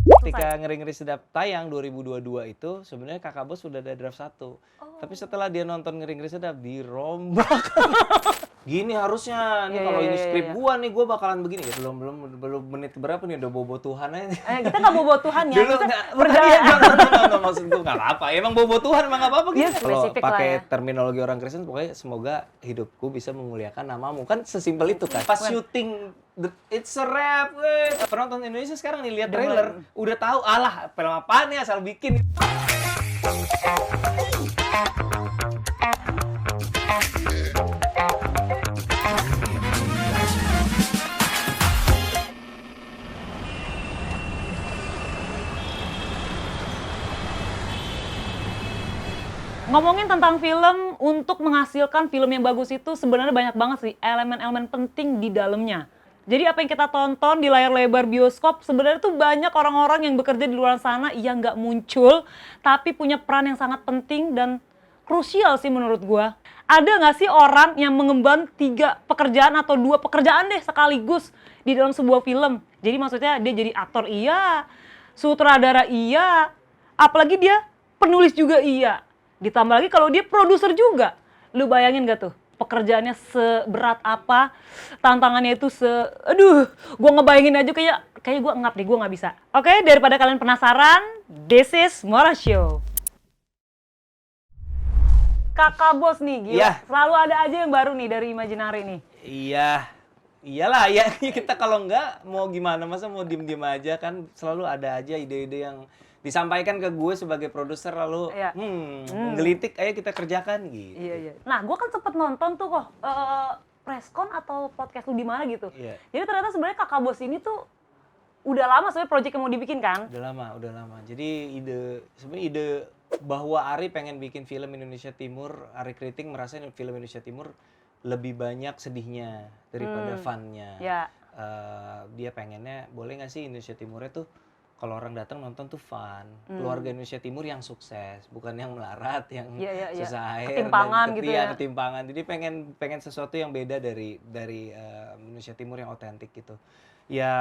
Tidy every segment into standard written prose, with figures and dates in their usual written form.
Ketika Ngeri-Ngeri Sedap tayang 2022 itu sebenarnya Kakak Bos sudah ada draft 1. Tapi setelah dia nonton Ngeri-Ngeri Sedap dirombak. Gini harusnya nih kalau ini skrip gua nih gua bakalan begini ya. Belum menit berapa nih udah bobo Tuhan aja. Kita nggak bobo Tuhan ya. Dulu enggak maksud gua enggak apa-apa. Emang bobo Tuhan emang enggak apa-apa gitu. Yes, Kalau spesifik pakai lah ya. terminologi orang Kristen pokoknya semoga hidupku bisa memuliakan namamu. Kan sesimpel itu kan. Pas syuting It's a Rap, penonton Indonesia sekarang nih lihat trailer udah tahu alah film apaan nih asal bikin. Ngomongin tentang film, untuk menghasilkan film yang bagus itu sebenarnya banyak banget sih elemen-elemen penting di dalamnya. Jadi apa yang kita tonton di layar lebar bioskop sebenarnya tuh banyak orang-orang yang bekerja di luar sana yang nggak muncul, tapi punya peran yang sangat penting dan krusial sih menurut gua. Ada nggak sih orang yang mengemban 3 pekerjaan atau 2 pekerjaan deh sekaligus di dalam sebuah film? Jadi maksudnya dia jadi aktor iya, sutradara iya, apalagi dia penulis juga iya. Ditambah lagi kalau dia produser juga. Lu bayangin gak tuh? Pekerjaannya seberat apa? Tantangannya itu aduh, gua ngebayangin aja kayak gua ngap deh, gua nggak bisa. Oke, daripada kalian penasaran, this is Mora Show. Kakak Bos nih, gila. Iya. Selalu ada aja yang baru nih dari Imaginary nih. Iya. Iyalah, ya kita kalau enggak mau gimana, masa mau diem-diem aja kan selalu ada aja ide-ide yang disampaikan ke gue sebagai produser lalu menggelitik ayo kita kerjakan gitu. Iya. Nah, gue kan sempet nonton tuh kok preskon atau podcast lu di mana gitu. Iya. Jadi ternyata sebenarnya Kakak Bos ini tuh udah lama sebenarnya proyek yang mau dibikin kan? Udah lama. Jadi sebenarnya ide bahwa Ari pengen bikin film Indonesia Timur, Ari Kriting merasa film Indonesia Timur lebih banyak sedihnya daripada funnya. Ya. Dia pengennya boleh nggak sih Indonesia Timurnya tuh kalau orang datang nonton tuh fun, keluarga Indonesia Timur yang sukses, bukan yang melarat, yang susah air, ketimpangan dan gitu ya. ketimpangan. Jadi pengen sesuatu yang beda dari Indonesia Timur yang otentik gitu. Ya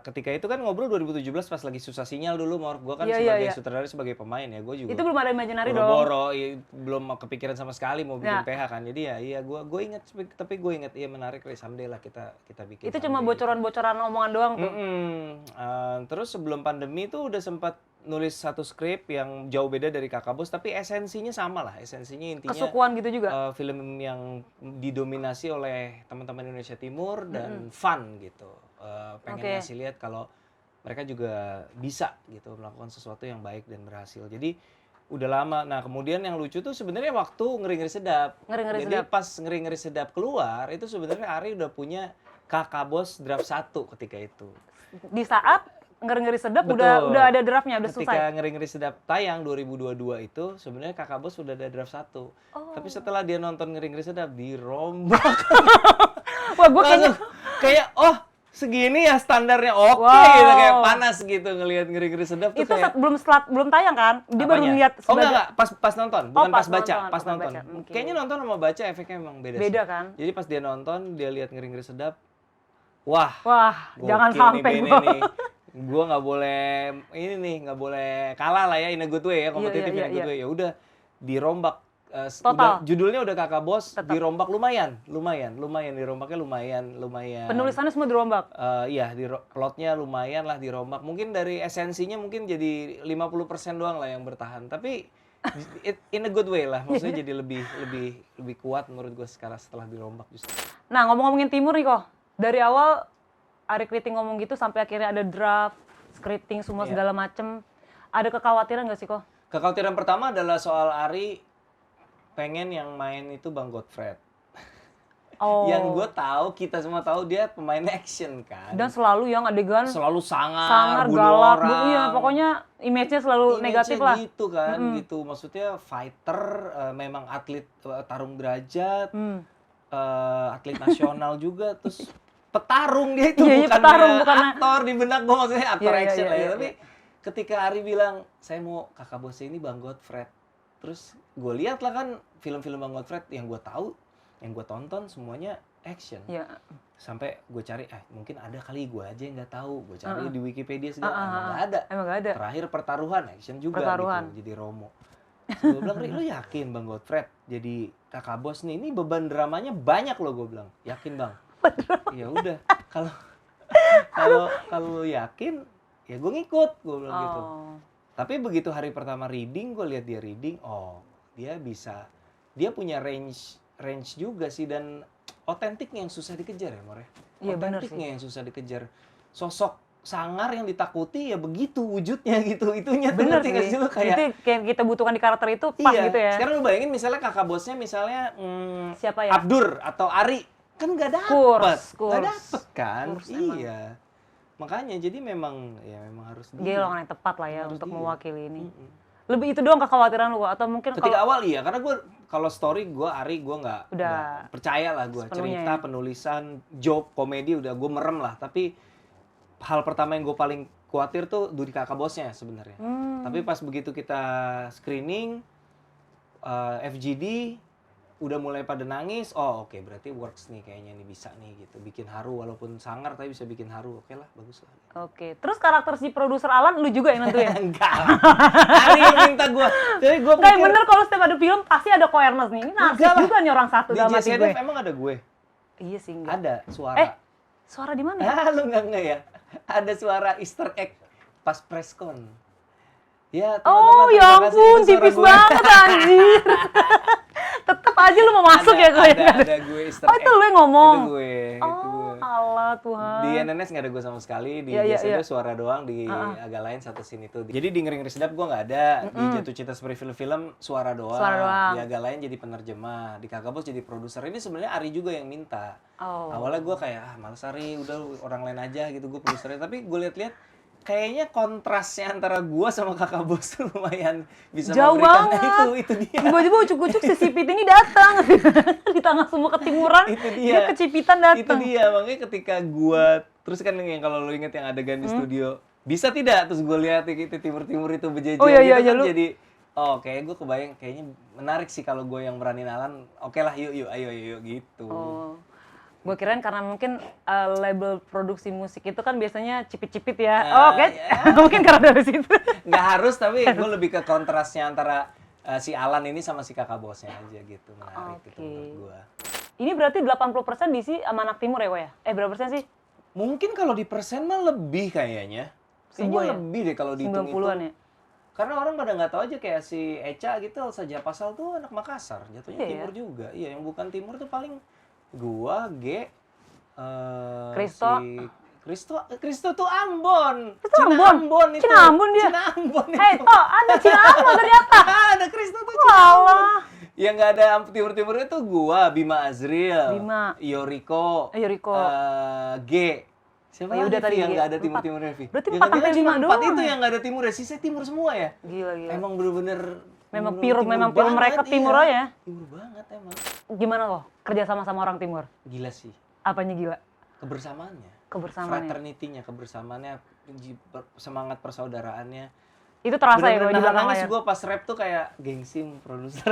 ketika itu kan ngobrol 2017 pas lagi susah sinyal dulu, Mor. Gue kan sebagai sutradara, sebagai pemain ya, gue juga. Itu belum ada Imaginary dong. Boro-boro, belum kepikiran sama sekali mau bikin PH kan. Jadi ya gue inget, tapi gue inget iya menarik, someday lah kita bikin. Itu cuma bocoran-bocoran omongan doang tuh. Terus sebelum pandemi tuh udah sempat nulis satu skrip yang jauh beda dari Kakak Bos, tapi esensinya sama lah. Esensinya intinya kesukuan gitu juga. film yang didominasi oleh teman-teman Indonesia Timur dan fun gitu. Pengen ngasih lihat kalau mereka juga bisa gitu melakukan sesuatu yang baik dan berhasil. Jadi udah lama. Nah kemudian yang lucu tuh sebenarnya waktu Ngeri-Ngeri Sedap. Jadi pas Ngeri-Ngeri Sedap keluar itu sebenarnya Ari udah punya Kakak Bos draft 1 ketika itu. Di saat Ngeri-Ngeri Sedap udah ada draftnya, udah selesai. Ketika Ngeri-Ngeri Sedap tayang 2022 itu sebenarnya Kakak Bos udah ada draft 1. Tapi setelah dia nonton Ngeri-Ngeri Sedap dirombak. Wah gue kayak segini ya standarnya gitu, kayak panas gitu ngelihat Ngeri-Ngeri Sedap tuh. Itu kayak belum tayang kan? Dia baru lihat enggak, pas nonton, bukan pas baca, pas nonton. Kayaknya nonton sama baca efeknya memang beda sih. Beda kan? Jadi pas dia nonton, dia lihat Ngeri-Ngeri Sedap, wah, jangan sampai gue nggak boleh kalah lah ya, in a good way ya, kompetitif in a good way. Ya udah dirombak. Judulnya udah Kakak Bos, dirombak lumayan, dirombaknya lumayan. Penulisannya semua dirombak? Iya, plotnya lumayan lah dirombak. Mungkin dari esensinya mungkin jadi 50% doang lah yang bertahan. Tapi in a good way lah, maksudnya jadi lebih kuat menurut gue sekarang setelah dirombak justru. Nah ngomongin Timur nih kok, dari awal Ari Kriting ngomong gitu sampai akhirnya ada draft, scripting semua segala macem. Ada kekhawatiran nggak sih kok? Kekhawatiran pertama adalah soal Ari pengen yang main itu Bang Godfred. Yang gue tahu, kita semua tahu dia pemain action kan. Dan selalu yang adegan selalu sangar galak, orang. Iya, pokoknya image-nya selalu negatif lah. Gitu kan, gitu. Maksudnya fighter, memang atlet tarung derajat, atlet nasional juga, terus petarung dia itu bukan aktor di benak gue, maksudnya aktor action lah ya. Tapi ketika Ari bilang saya mau Kakak Bos ini Bang Godfred, terus gue lihat lah kan film-film Bang Godfred yang gue tahu, yang gue tonton semuanya action. Sampai gue cari, mungkin ada kali gue aja yang nggak tahu. Gue cari di Wikipedia segala, emang nggak ada. Emang nggak ada. Terakhir pertaruhan action juga gitu, jadi Romo. Gue bilang, Ri, lu yakin Bang Godfred jadi kakak bos nih? Ini beban dramanya banyak loh, gue bilang. Yakin Bang? Ya udah, kalau lu yakin, ya gue ngikut, gue bilang gitu. Tapi begitu hari pertama reading, gue lihat dia reading, dia punya range juga sih, dan otentiknya yang susah dikejar ya, More. Iya, benar sih. Otentiknya yang susah dikejar. Sosok sangar yang ditakuti ya begitu wujudnya gitu, itunya tuh. Bener ngerti nggak sih. lu kayak Itu kayak kita butuhkan di karakter itu pas iya. gitu ya. Sekarang lu bayangin misalnya kakak bosnya misalnya Siapa ya? Abdur atau Ari, kan nggak dapet, Kurs. nggak dapet kan? Kurs emang. Iya. Makanya jadi memang harus Dia orang yang tepat lah ya untuk dia. mewakili ini. Lebih itu doang kekhawatiran lu atau mungkin Ketika awal iya, karena gue kalau story Ari gue nggak Udah percaya lah, gue sepenuhnya cerita ya. penulisan joke komedi udah gue merem lah, tapi hal pertama yang gue paling khawatir tuh di kakak bosnya sebenarnya. Tapi pas begitu kita screening FGD udah mulai pada nangis, oke, berarti works nih kayaknya, nih bisa nih gitu, bikin haru walaupun sangar tapi bisa bikin haru, oke lah, bagus lah. Oke, terus karakter si produser Alan lu juga yang nentuin? Enggak lah, Ari yang minta gue. Jadi gue Enggak, pikir bener kalau setiap ada film pasti ada coherence nih. Ini nasib Enggak lah. juga nih orang satu di dalam hati gue. JCDF emang ada gue, Iya sih enggak. ada suara. Suara di mana ya? Lu nggak ya? Ada suara Easter egg pas preskon. Ya, Oh teman-teman, ya terima kasih, ampun, itu suara tipis gue. banget anjir. Tetep aja lu mau masuk ya gue. Ada gue Easter Oh egg. itu lu yang ngomong? Itu gue. Oh alah Tuhan. Di NNS nggak ada gue sama sekali, di Iya, iya, JCD iya. suara doang, di agak lain satu scene itu. Jadi di Ngeri-Ngeri Sedap gue nggak ada, di Jatuh Cinta Seperti Film-Film suara doang. Suara doang. Di agak lain jadi penerjemah, di Kakak Bos jadi produser. Ini sebenarnya Ari juga yang minta. Oh. Awalnya gue kayak, males Ari, udah orang lain aja gitu, gue produsernya. Tapi gue lihat-lihat, kayaknya kontrasnya antara gue sama Kakak Bos tuh lumayan bisa Jauh memberikan. banget. Itu dia. Tiba-tiba ucuk-ucuk si Sipit ini datang di tengah semua ketimuran. Itu Dia dia. kecipitan Itu datang. dia, makanya ketika gua terus kan yang kalau lu inget yang adegan di studio, bisa tidak, terus gue lihat itu timur-timur itu berjejer Oh, iya, iya, gitu iya, kan, lu- jadi kayak gue kebayang kayaknya menarik sih kalau gue yang berani nalan. Oke lah, yuk ayo gitu. Oh. Gue kirain karena mungkin label produksi musik itu kan biasanya cipit-cipit ya. Oke. ya. Mungkin karena dari situ. Nggak harus, tapi gue lebih ke kontrasnya antara si Alan ini sama si kakak bosnya aja gitu, menarik gitu menurut gue. Ini berarti 80% diisi sama anak timur ya, Ko ya? Berapa persen sih? Mungkin kalau di persen mah lebih kayaknya. Semua ya? Lebih deh kalau dihitung 90-an ya? Karena orang pada nggak tahu aja kayak si Eca gitu, saja pasal tuh anak Makassar, jatuhnya Iya, timur juga. Iya, yang bukan timur tuh paling gua, Kristo. Kristo tuh Ambon. Kristo Ambon? Ambon itu. Cina Ambon dia? Cina Ambon itu. Hei, Toh, ada Cina Ambon ternyata. Ada Kristo tuh Cina Ambon. Walah. Yang nggak ada timur-timur itu gua, Bima Azril, Bima. Yoriko, Yoriko. G. Siapa Ya lagi udah Vi tadi yang G. nggak ada Empat. timur-timur Revi? Berarti Ya 4 kan, sampai dia cuma 5 empat doang itu ya? yang nggak ada timur, sisanya timur semua ya. Gila. Emang bener-bener Memang bener-bener film mereka banget, timur iya. aja. Timur banget emang. Gimana loh kerja sama orang timur? Gila sih. Apanya gila? Kebersamaannya. Kebersamaannya. Fraternity-nya, kebersamaannya, semangat persaudaraannya. Itu terasa ya kalau di belakang nangis layar. gue pas rap tuh kayak gengsi produser.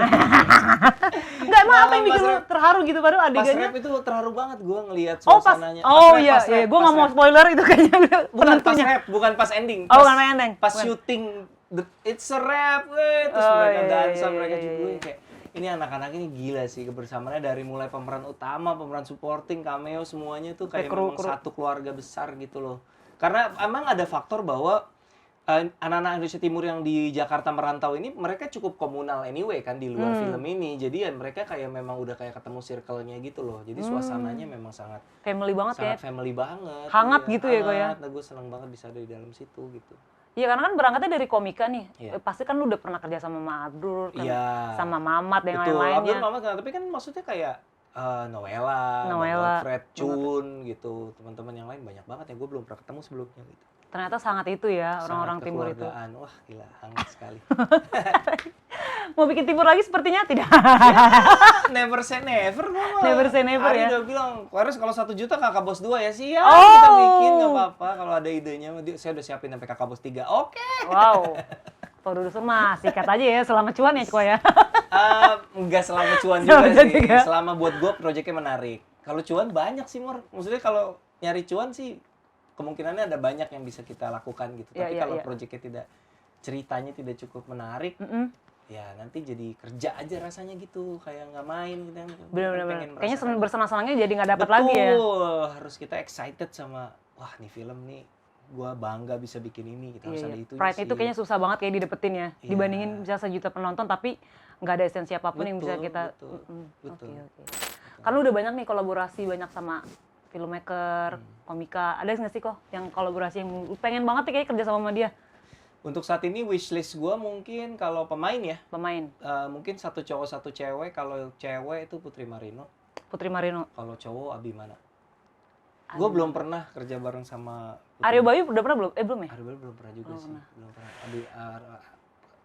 Enggak, emang apa yang Pas bikin lu rap- terharu gitu baru Pas adegannya? rap itu terharu banget gue ngelihat Oh pas, suasananya. oh Pas iya, rap, iya, gue pas nggak mau rap. spoiler itu kayaknya Bukan pas penentunya. rap, bukan pas ending. Oh, bukan pas ending. Pas Bukan. syuting, it's a rap, terus Oh, mereka iya, dansa, iya, mereka iya, juga iya. kayak ini anak-anak ini gila sih kebersamaannya dari mulai pemeran utama, pemeran supporting, cameo semuanya tuh kayak Kru- memang kru. satu keluarga besar gitu loh. Karena emang ada faktor bahwa anak-anak Indonesia Timur yang di Jakarta merantau ini mereka cukup komunal anyway kan di luar film ini. Jadi ya mereka kayak memang udah kayak ketemu circle-nya gitu loh. Jadi suasananya memang sangat Family banget ya. sangat family banget. Hangat Iya, gitu ya, Ko ya? hangat. Nah, gue seneng banget bisa ada di dalam situ gitu. Iya karena kan berangkatnya dari komika nih. Iya. Pasti kan lu udah pernah kerja sama Mak Abdur, kan? Iya. sama Mamat dan Betul, lain-lainnya. Abdul Mamat, tapi kan maksudnya kayak Noella, Noella. Fred, Chun gitu. Teman-teman yang lain banyak banget yang gue belum pernah ketemu sebelumnya gitu. Ternyata sangat itu ya orang-orang Sangat timur itu. kekeluargaan. Wah gila, hangat sekali. Mau bikin timur lagi sepertinya tidak. Never say never mah. Never say never Ari ya. udah bilang, Waris kalau 1 juta kakak bos 2 ya siap. Oh. Kita bikin nggak apa-apa. Kalau ada idenya, saya udah siapin sampai kakak bos 3. Oke. Wow. Produser mah sikat aja ya selama cuan ya Ko ya. Enggak selama cuan Selama juga cuan sih. juga. Selama buat gue proyeknya menarik. Kalau cuan banyak sih, Mor. Maksudnya kalau nyari cuan sih kemungkinannya ada banyak yang bisa kita lakukan gitu. Iya, Tapi iya, kalau iya. ceritanya tidak cukup menarik, Mm-mm. ya nanti jadi kerja aja rasanya gitu, kayak nggak main gitu kan. Bener-bener. Pengen Kayaknya merasakan. bersenang-senangnya jadi nggak dapat lagi ya. Betul, harus kita excited sama, wah nih film nih, gua bangga bisa bikin ini, kita harus Iya, ada iya. itunya Pride sih. itu kayaknya susah banget kayak didapetin ya. Iya. Dibandingin bisa 1 juta penonton tapi nggak ada esensi apapun yang bisa Betul, kita. betul, betul. Oke. Karena udah banyak nih kolaborasi banyak sama filmmaker, komika. Ada nggak sih kok yang kolaborasi yang pengen banget nih kayak kerja sama dia Untuk saat ini wishlist gua mungkin kalau pemain ya, pemain mungkin 1 cowok 1 cewek. Kalau cewek itu Putri Marino, Putri Marino. kalau cowok Abimana. Gua belum pernah kerja bareng sama Aryo Bayu udah pernah belum? Belum ya? Aryo Bayu belum pernah juga sih, belum pernah.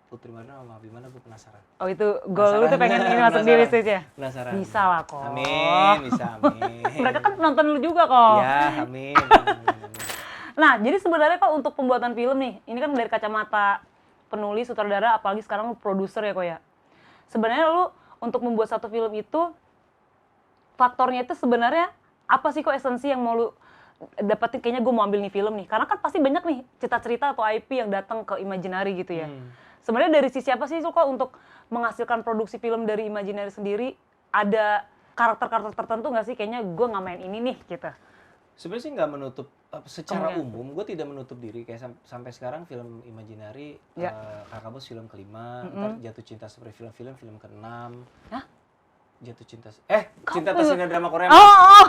Putri Marino sama Abimana gue penasaran. Oh itu goal lu tuh pengen ini masuk di Penasaran. wishlist ya? Penasaran. Bisa lah kok. Amin, bisa amin. Mereka kan nonton lu juga kok. Ya, amin. Amin. Nah, jadi sebenarnya kok untuk pembuatan film nih, ini kan dari kacamata penulis, sutradara, apalagi sekarang lu produser ya kok ya. Sebenarnya lu untuk membuat satu film itu, faktornya itu sebenarnya apa sih kok esensi yang mau lu dapetin? Kayaknya gue mau ambil nih film nih. Karena kan pasti banyak nih cerita-cerita atau IP yang datang ke Imaginary gitu ya. Sebenarnya dari sisi apa sih kok untuk menghasilkan produksi film dari Imaginary sendiri, ada karakter-karakter tertentu nggak sih? Kayaknya gue nggak main ini nih gitu. Sebenarnya sih nggak menutup, secara umum gue tidak menutup diri kayak sampai sekarang film Imaginary, Kakak Bos film kelima, ntar Jatuh Cinta Seperti Film-Film film ke-6. Hah? Jatuh Cinta Cinta Tas Indah Drama Korea. Oh.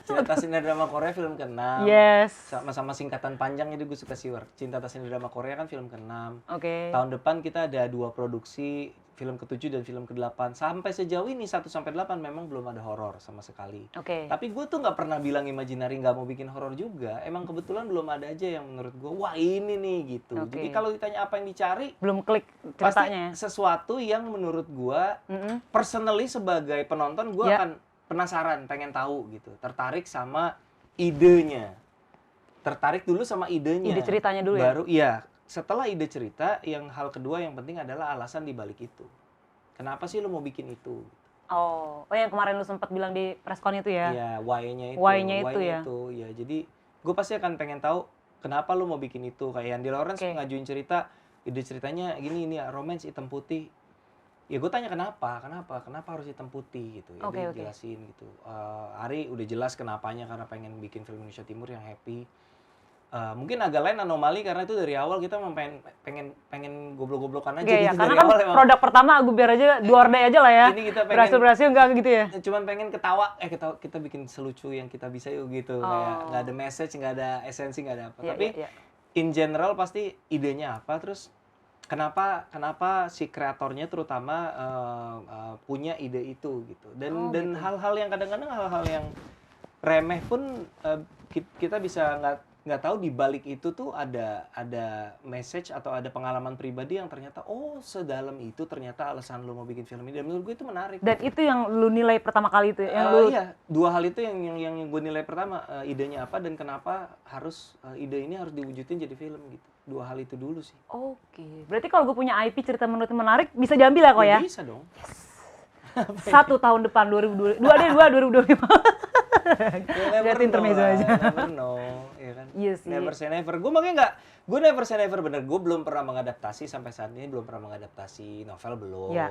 Cinta Tas Indah Drama Korea film ke-6. Yes. Sama singkatan panjang jadi gue suka siwar. Cinta Tas Indah Drama Korea kan film ke-6. Oke. Tahun depan kita ada 2 produksi, film ke-7 dan film ke-8. Sampai sejauh ini 1 sampai 8 memang belum ada horor sama sekali. Oke. Tapi gue tuh nggak pernah bilang Imaginary nggak mau bikin horor juga. Emang kebetulan belum ada aja yang menurut gue, wah ini nih gitu. Oke. Jadi kalau ditanya apa yang dicari, Belum klik pasti ceritanya. sesuatu yang menurut gue, personally sebagai penonton gue akan penasaran, pengen tahu gitu. Tertarik sama idenya. Tertarik dulu sama idenya. Ide ceritanya dulu ya? Baru, iya. Setelah ide cerita, yang hal kedua yang penting adalah alasan dibalik itu. Kenapa sih lo mau bikin itu? Oh yang kemarin lu sempat bilang di preskon itu ya? Iya, why-nya itu. Why-nya itu ya? Ya, jadi gue pasti akan pengen tahu kenapa lo mau bikin itu. Kayak Andy Lawrence ngajuin cerita, ide ceritanya gini ya, romance hitam putih. Ya gue tanya kenapa harus hitam putih gitu. Ya dia jelasin gitu. Ari udah jelas kenapanya, karena pengen bikin film Indonesia Timur yang happy. Mungkin agak lain anomali karena itu dari awal kita pengen goblok-goblokan aja gitu. Karena dari kan awal emang. produk pertama aku biar aja dua ordai aja lah ya. Ini kita pengen berhasil enggak gitu ya? Cuman pengen ketawa, kita bikin selucu yang kita bisa yuk gitu. Kayak nggak ada message, nggak ada esensi, nggak ada apa. Tapi in general pasti idenya apa, terus kenapa si kreatornya terutama punya ide itu gitu. Dan hal-hal yang kadang-kadang hal-hal yang remeh pun kita bisa nggak tahu di balik itu tuh ada message atau ada pengalaman pribadi yang ternyata sedalam itu ternyata alasan lo mau bikin film ini. Dan menurut gue itu menarik. Dan itu yang lu nilai pertama kali itu ya? Iya, 2 hal itu yang gue nilai pertama, idenya apa dan kenapa ide ini harus diwujudin jadi film gitu. 2 hal itu dulu sih. Oke. Berarti kalau gue punya IP cerita menurut menarik bisa diambil ya kok ya? Bisa dong. Yes. 1 tahun depan 2025. Lihat intermezzo aja. Never know, ya kan? Iya sih. Never say never. Gue never say never bener. Gue belum pernah mengadaptasi sampai saat ini, belum pernah mengadaptasi novel belum. Ya.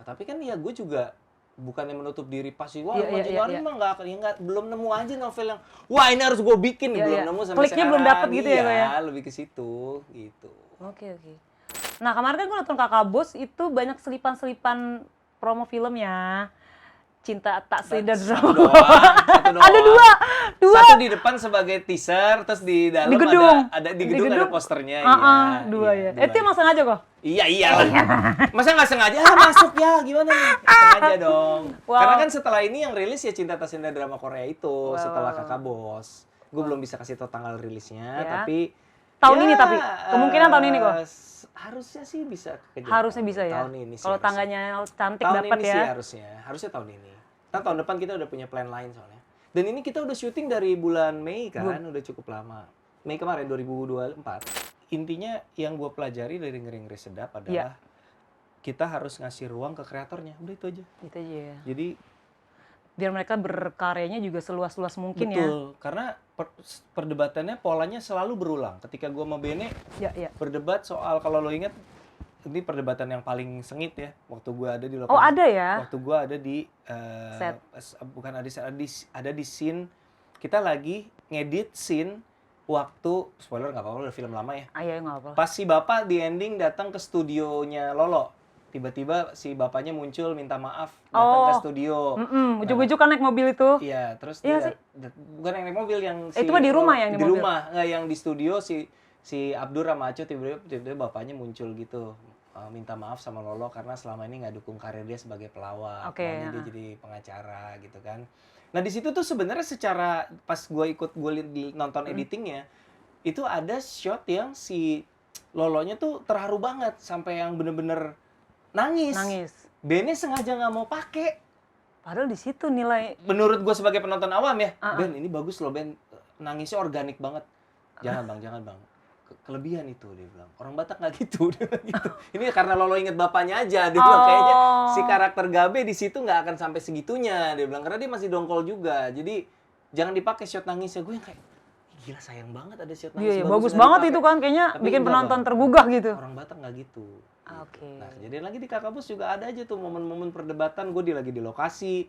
Tapi kan ya gue juga bukannya menutup diri pasti Imaginary mah belum nemu aja novel yang wah ini harus gue bikin, belum nemu sampai kliknya sekarang. Belum dapet gitu ya kok ya? Lebih ke situ gitu. Oke. Nah kemarin kan gue nonton Kakak Bos itu banyak selipan-selipan promo filmnya. Cinta Tak Seindah Drama. Satu doang. Ada dua. Satu di depan sebagai teaser, terus di dalam di gedung. ada posternya. Dua ya. Itu emang sengaja kok? Iya. Masa nggak sengaja? Masuk ya, gimana nih? Sengaja dong. Wow. Karena kan setelah ini yang rilis ya Cinta Tak Seindah Drama Korea itu, setelah Kakak Bos. Gue belum bisa kasih tau tanggal rilisnya, tapi tahun ini tapi kemungkinan tahun ini kok. Harusnya sih bisa kejar. Harusnya bisa ya. Tahun ini sih. Kalau tangganya cantik dapat ya. Tahun ini sih harusnya tahun ini. Nah, tahun depan kita udah punya plan lain soalnya. Dan ini kita udah syuting dari bulan Mei kan, udah cukup lama. Mei kemarin 2024. Intinya yang gue pelajari dari Ngeri-Ngeri Sedap adalah kita harus ngasih ruang ke kreatornya. Udah itu aja. Itu aja ya. Jadi Biar mereka berkaryanya juga seluas-luas mungkin ya. Betul, karena perdebatannya polanya selalu berulang. Ketika gua sama Bene Ya, ya. berdebat soal, kalau lo inget, ini perdebatan yang paling sengit ya, waktu gua ada di Oh, lokasi. ada ya? Waktu gua ada di Set. bukan ada di set, ada di scene kita lagi ngedit scene waktu, spoiler nggak apa-apa, udah film lama ya. Ah, iya, nggak apa-apa. Pas si bapak di ending datang ke studionya Lolo, tiba-tiba si bapaknya muncul minta maaf datang ke studio. Ujuk-ujuk kan naik mobil itu. Iya, terus Iya sih. bukan yang naik mobil, yang Itu mah di rumah yang di di mobil. rumah, nggak yang di studio, si Abdur sama Aco tiba-tiba bapaknya muncul gitu, minta maaf sama Lolo karena selama ini nggak dukung karir dia sebagai pelawak, Oke, maunya dia jadi pengacara gitu kan. Nah di situ tuh sebenarnya secara pas gue nonton editingnya, itu ada shot yang si Lolonya tuh terharu banget sampai yang bener-bener nangis. Bene sengaja nggak mau pakai. Padahal di situ nilai. Menurut gue sebagai penonton awam ya, Ben ini bagus loh, Ben nangisnya organik banget. Jangan bang, kelebihan itu, dia bilang. Orang Batak nggak gitu, dia bilang gitu. Ini karena Lolo inget bapaknya aja, dia bilang kayaknya si karakter Gabe di situ nggak akan sampai segitunya, dia bilang, karena dia masih dongkol juga. Jadi jangan dipakai shot nangisnya. Gue yang kayak, gila sayang banget ada shot nangis. Iya, bagus banget itu kan, kayaknya Tapi bikin enggak, penonton Bang. tergugah gitu. Orang Batak nggak gitu. Oke. Nah, kejadian lagi di Kakabus juga ada aja tuh momen-momen perdebatan. Gue lagi di lokasi,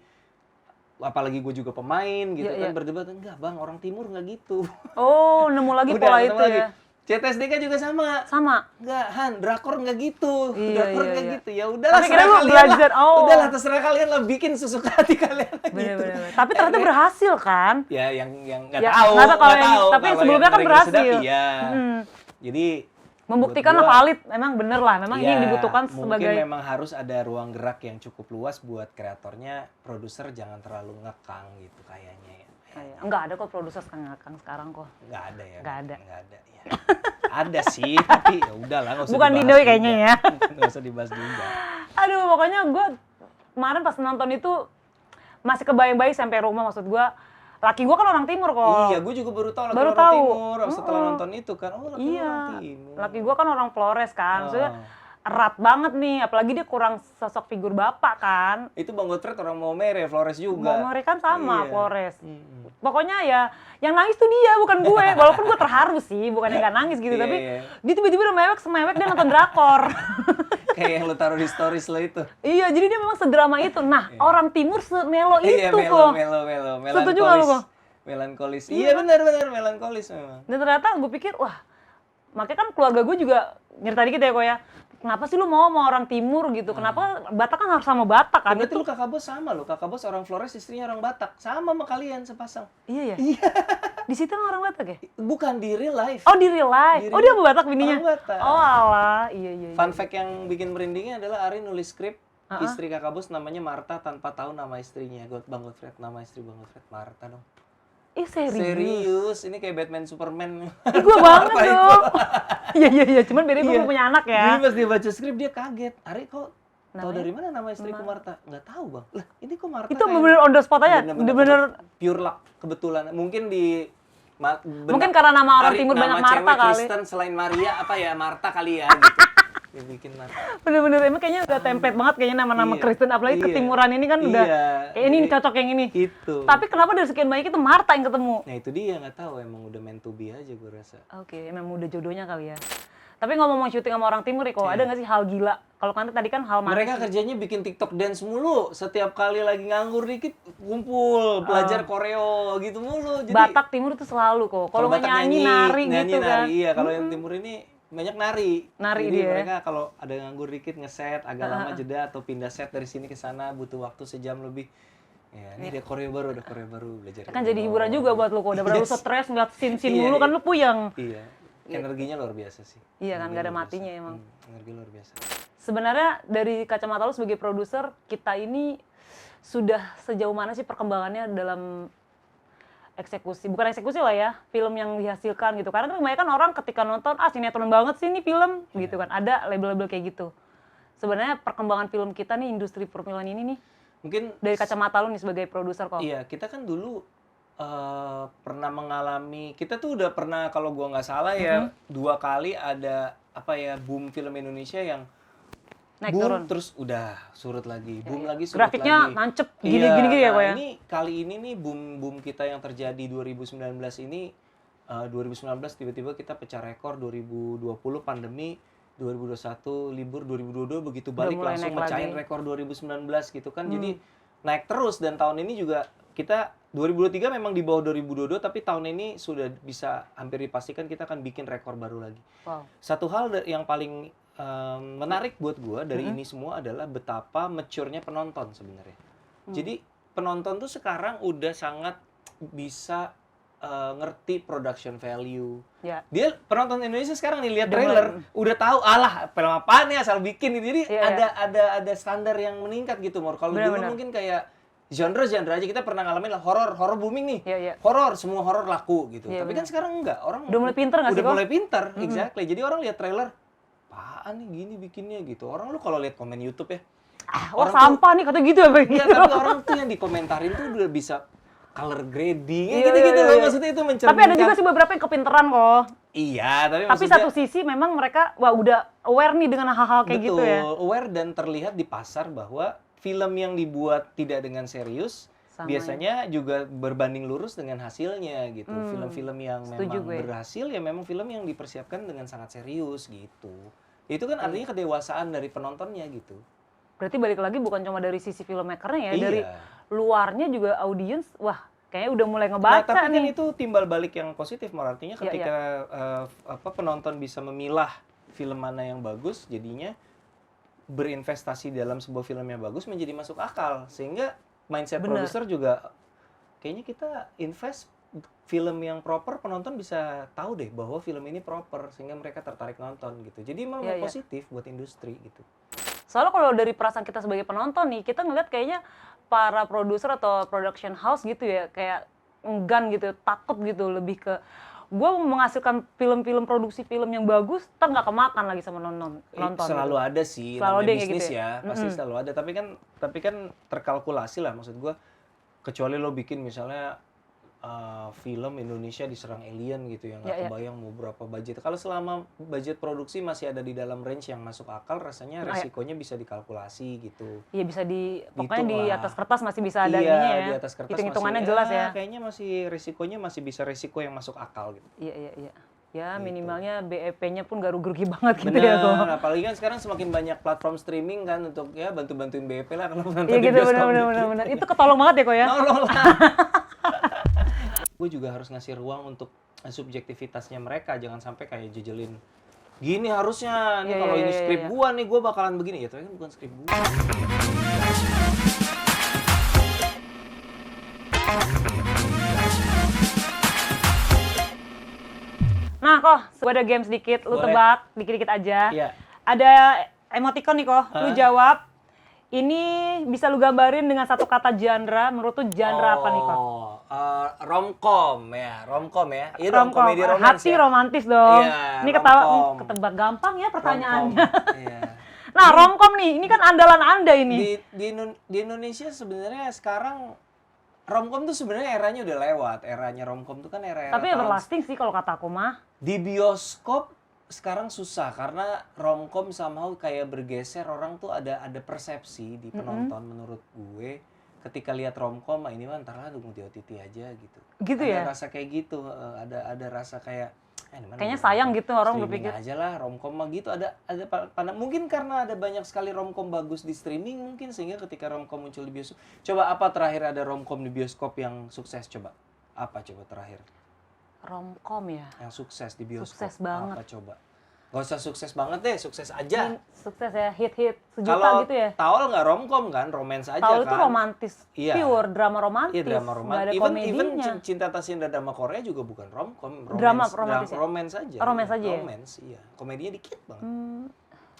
apalagi gue juga pemain gitu Iya, kan, iya. berdebat. Enggak bang, orang timur nggak gitu. Oh, nemu lagi Udah, pola ketemu itu lagi. ya. CTSDK juga sama. Sama. Enggak, Han, drakor nggak gitu. Iya, Drakor iya, nggak iya. gitu. Ya udahlah, Tapi kira lu kalian belajar, lah. oh. Udahlah, terserah kalian lah, bikin sesuka hati kalian lah gitu. Bener-bener. Tapi ternyata berhasil kan? Ya, yang nggak Ya, tahu, nggak tahu kalau nggak yang- tahu. tapi Kalau sebelumnya yang kan mereka berhasil. sedapi, ya. Jadi Membuktikan buat lah gua, valid, memang bener lah. Memang ini iya, yang dibutuhkan mungkin sebagai. memang harus ada ruang gerak yang cukup luas buat kreatornya, produser jangan terlalu ngekang gitu kayaknya ya. Enggak ada kok produser sekarang kok. Nggak ada ya. Nggak ada. Nggak ada ya. Ada sih, tapi ya udahlah, nggak usah Bukan dibahas di Doi juga. kayaknya ya. Nggak usah dibahas juga. Aduh, pokoknya gue kemarin pas nonton itu masih kebayang-bayang sampai rumah, maksud gue. Laki gue kan orang timur kok. Iya, gue juga baru tahu laki Baru orang tahu. timur. Setelah nonton itu kan, oh laki Iya. orang timur. Laki gue kan orang Flores kan. Maksudnya Oh. erat banget nih, apalagi dia kurang sosok figur bapak kan. Itu Bang Godfrey orang Maumere, Flores juga. Mau mereka kan sama Iya. Flores. Pokoknya ya yang nangis tuh dia, bukan gue. Walaupun gue terharu sih, bukan yang nggak nangis gitu, Iya, tapi iya. dia tiba-tiba udah mewek dia nonton drakor. Kayak yang lu taruh di stories lo itu. Iya, jadi dia memang sedrama itu. Nah, orang timur semelo Iya, itu melo, kok. melo. Setuju nggak lu, kok? Melankolis. Iya, benar, melankolis memang. Dan ternyata gue pikir, wah, makanya kan keluarga gue juga nyerita dikit ya kok ya. Kenapa sih lu mau sama orang timur gitu? Kenapa Batak kan harus sama Batak kan? Berarti lu kakak bos sama lo. Kakak bos orang Flores, istrinya orang Batak. Sama kalian sepasang. Iya ya? Iya. Di situ emang orang Batak ya? Bukan di real life. Oh, di real life? Di Oh, real- dia sama Batak bininya? Orang Batak. Oh, alah. Iya. Fun fact yang bikin merindingnya adalah Ari nulis skrip. Istri kakak bos namanya Marta tanpa tahu nama istrinya. Bang Godfrey, nama istri Bang Godfrey Marta dong. Ih, serius? Serius, ini kayak Batman Superman. Ih, gue banget Marta itu. dong. Iya. Cuman beda gue Iya. belum punya anak ya. Jadi pas dia baca skrip dia kaget. Ari kok tahu Namanya? dari mana nama istriku Marta? Nggak tahu bang. Lah ini kok Marta? Itu kayak- bener-bener on the spot aja? Bener-bener Bener-bener. pure luck, kebetulan. Mungkin di Mungkin karena nama orang timur banyak Marta cewek kali. Kristen selain Maria apa ya Marta kali ya gitu. Dia bikin Marta. Bener-bener emang kayaknya udah template banget kayaknya nama-nama Iya. Kristen. Apalagi Iya. ketimuran ini kan udah Iya. kayak ini Jadi, cocok yang ini. Itu. Tapi kenapa dari sekian banyak itu Marta yang ketemu? Nah itu dia nggak tahu emang udah meant to be aja gue rasa. Oke, emang udah jodohnya kali ya. Tapi ngomong syuting sama orang timur, Riko, ada nggak sih hal gila? Kalau kan tadi kan hal manis. Mereka kerjanya bikin TikTok dance mulu. Setiap kali lagi nganggur dikit kumpul belajar koreo gitu mulu. Jadi Batak timur itu selalu kok. Kalau nggak Batak nyanyi, nari gitu kan. Iya, kalau yang timur ini banyak nari. Nari Jadi dia. mereka kalau ada nganggur dikit ngeset, agak lama jeda atau pindah set dari sini ke sana butuh waktu sejam lebih. Ya, ini ada koreo baru, belajar. Kan jadi hiburan juga buat lu kok. Udah lu stres ngeliat scene-scene Iya, mulu kan iya. lu puyeng. Iya. Energinya luar biasa sih. Iya kan, Energi nggak ada luar matinya biasa. emang. Energi luar biasa. Sebenarnya dari kacamata lu sebagai produser, kita ini sudah sejauh mana sih perkembangannya dalam eksekusi, bukan eksekusi lah ya, film yang dihasilkan gitu. Karena kan kebanyakan orang ketika nonton, sinetron banget sih ini film, gitu kan. Ada label-label kayak gitu. Sebenarnya perkembangan film kita nih, industri perfilman ini nih, Mungkin dari kacamata lu nih sebagai produser kok. iya, kita kan dulu pernah mengalami, kita tuh udah pernah kalau gua nggak salah ya 2 kali ada apa ya boom film Indonesia yang Naik boom turun. terus udah surut lagi, boom Iya. lagi surut Grafiknya lagi. nancep Iya, gini-gini ya nah kok ya. ini kali ini nih boom kita yang terjadi 2019 ini 2019 tiba-tiba kita pecah rekor, 2020 pandemi, 2021 libur, 2022 begitu Udah balik mulai langsung naik mecahin lagi. rekor 2019 gitu kan. Jadi naik terus dan tahun ini juga kita 2023 memang di bawah 2022 tapi tahun ini sudah bisa hampir dipastikan kita akan bikin rekor baru lagi. Wow. Satu hal yang paling menarik buat gua dari ini semua adalah betapa mature-nya penonton sebenarnya. Jadi penonton tuh sekarang udah sangat bisa ngerti production value. Ya. Dia penonton Indonesia sekarang nih lihat Udah trailer mulai- udah tahu alah film apaan nih asal bikin. Jadi Iya, ada standar yang meningkat gitu, Mor. Kalau dulu Benar-benar. mungkin kayak genre aja kita pernah ngalamin lah, horor booming nih. Iya, iya. Horor, semua horor laku gitu. Iya, Tapi kan sekarang enggak, orang Udah mulai pinter nggak sih, udah Ko? mulai pinter, exactly. Jadi orang lihat trailer, apaan nih gini bikinnya gitu. Orang lu kalau lihat komen YouTube ya, Wah orang tuh- sampah nih kata gitu ya Bang. iya tapi orang tuh yang dikomentarin tuh udah bisa color grading, Iya, gitu-gitu iya, loh. iya. Maksudnya itu mencerminkan. Tapi ada juga sih beberapa yang kepinteran kok. Iya, tapi Tapi maksudnya satu sisi memang mereka wah udah aware nih dengan hal-hal kayak betul, gitu ya. aware dan terlihat di pasar bahwa film yang dibuat tidak dengan serius Sama biasanya juga berbanding lurus dengan hasilnya gitu. Film-film yang setuju memang gue. berhasil ya memang film yang dipersiapkan dengan sangat serius gitu. Itu kan Iya. artinya kedewasaan dari penontonnya gitu. Berarti balik lagi bukan cuma dari sisi filmmakernya ya, Iya. dari luarnya juga audiens, wah kayaknya udah mulai Nah, ngebaca tapi kan nih. itu timbal balik yang positif, artinya Iya, ketika penonton bisa memilah film mana yang bagus, jadinya berinvestasi dalam sebuah film yang bagus menjadi masuk akal, sehingga mindset Bener. produser juga kayaknya kita invest film yang proper, penonton bisa tahu deh bahwa film ini proper sehingga mereka tertarik nonton gitu. Jadi memang Iya, iya. positif buat industri gitu. Soalnya kalau dari perasaan kita sebagai penonton nih, kita ngeliat kayaknya para produser atau production house gitu ya, kayak enggan gitu, takut gitu, lebih ke gue menghasilkan film-film, produksi film yang bagus, ntar nggak kemakan lagi sama nonton. Selalu gitu. ada sih, Selalu namanya ada yang kayak bisnis gitu ya, pasti selalu ada. Tapi kan terkalkulasi lah, maksud gua. Kecuali lo bikin misalnya film Indonesia diserang alien gitu ya, nggak Ya, ya. kebayang mau berapa budget. Kalau selama budget produksi masih ada di dalam range yang masuk akal, rasanya ya. resikonya bisa dikalkulasi gitu. Iya bisa pokoknya Gitu di lah. atas kertas masih bisa ada Iya, ininya ya. di atas kertas Hitung-hitungannya masih, jelas ya. Kayaknya risikonya masih bisa risiko yang masuk akal gitu. Iya, iya, iya. Ya Gitu. minimalnya BEP-nya pun gak rugi banget gitu ya kok. Benar, apalagi kan sekarang semakin banyak platform streaming kan untuk ya bantu-bantuin BEP lah kalau nonton Iya di gitu bioskop benar. Itu ketolong banget ya kok ya. Nolong lah. Gue juga harus ngasih ruang untuk subjektivitasnya mereka, jangan sampai kayak jejelin gini harusnya nih Iya, kalau iya, ini iya, skrip iya. gua nih gua bakalan begini ya, tapi kan bukan skrip gua. Nah kok, gue ada game sedikit, lu Boleh. tebak dikit-dikit aja. Iya. Ada emoticon nih kok, lu Hah? jawab. Ini bisa lu gambarin dengan satu kata genre, menurut lu genre apa nih kok? Romcom ya. Iya dong, Romcom. komedi romans Hati ya. romantis dong. Iya, Ini ketawa, romcom. ketebak gampang ya pertanyaannya. Romcom, Iya. Nah romcom nih, ini kan andalan anda ini. Di Indonesia sebenarnya sekarang romcom tuh sebenarnya eranya udah lewat. Eranya romcom tuh kan era-era Tapi tahun everlasting sih kalau kata aku mah. di bioskop sekarang susah karena romcom somehow kayak bergeser, orang tuh ada persepsi di penonton menurut gue ketika lihat romcom ini mah ntar lah tunggu di OTT aja gitu. Gitu Ada ya? rasa kayak gitu, ada rasa kayak ini mah Kayaknya nunggu sayang nonton gitu orang streaming berpikir. aja lah romcom mah gitu, ada mungkin karena ada banyak sekali romcom bagus di streaming mungkin sehingga ketika romcom muncul di bioskop. Coba apa terakhir ada romcom di bioskop yang sukses coba? Apa coba terakhir? Romcom ya? Yang sukses di bioskop. Sukses banget. Apa coba? Gak usah sukses banget deh, sukses aja. Sukses ya, hit-hit sejuta Kalau gitu ya? Taol nggak romcom kan, romance aja Tahu kan. itu romantis, Iya. pure drama romantis. Iya drama Nggak romantis. ada Even komedinya. Cinta Tasinda drama Korea juga bukan romcom, Drama romantis ya? romance aja. Romance aja ya? Romance, iya. Komedinya dikit banget.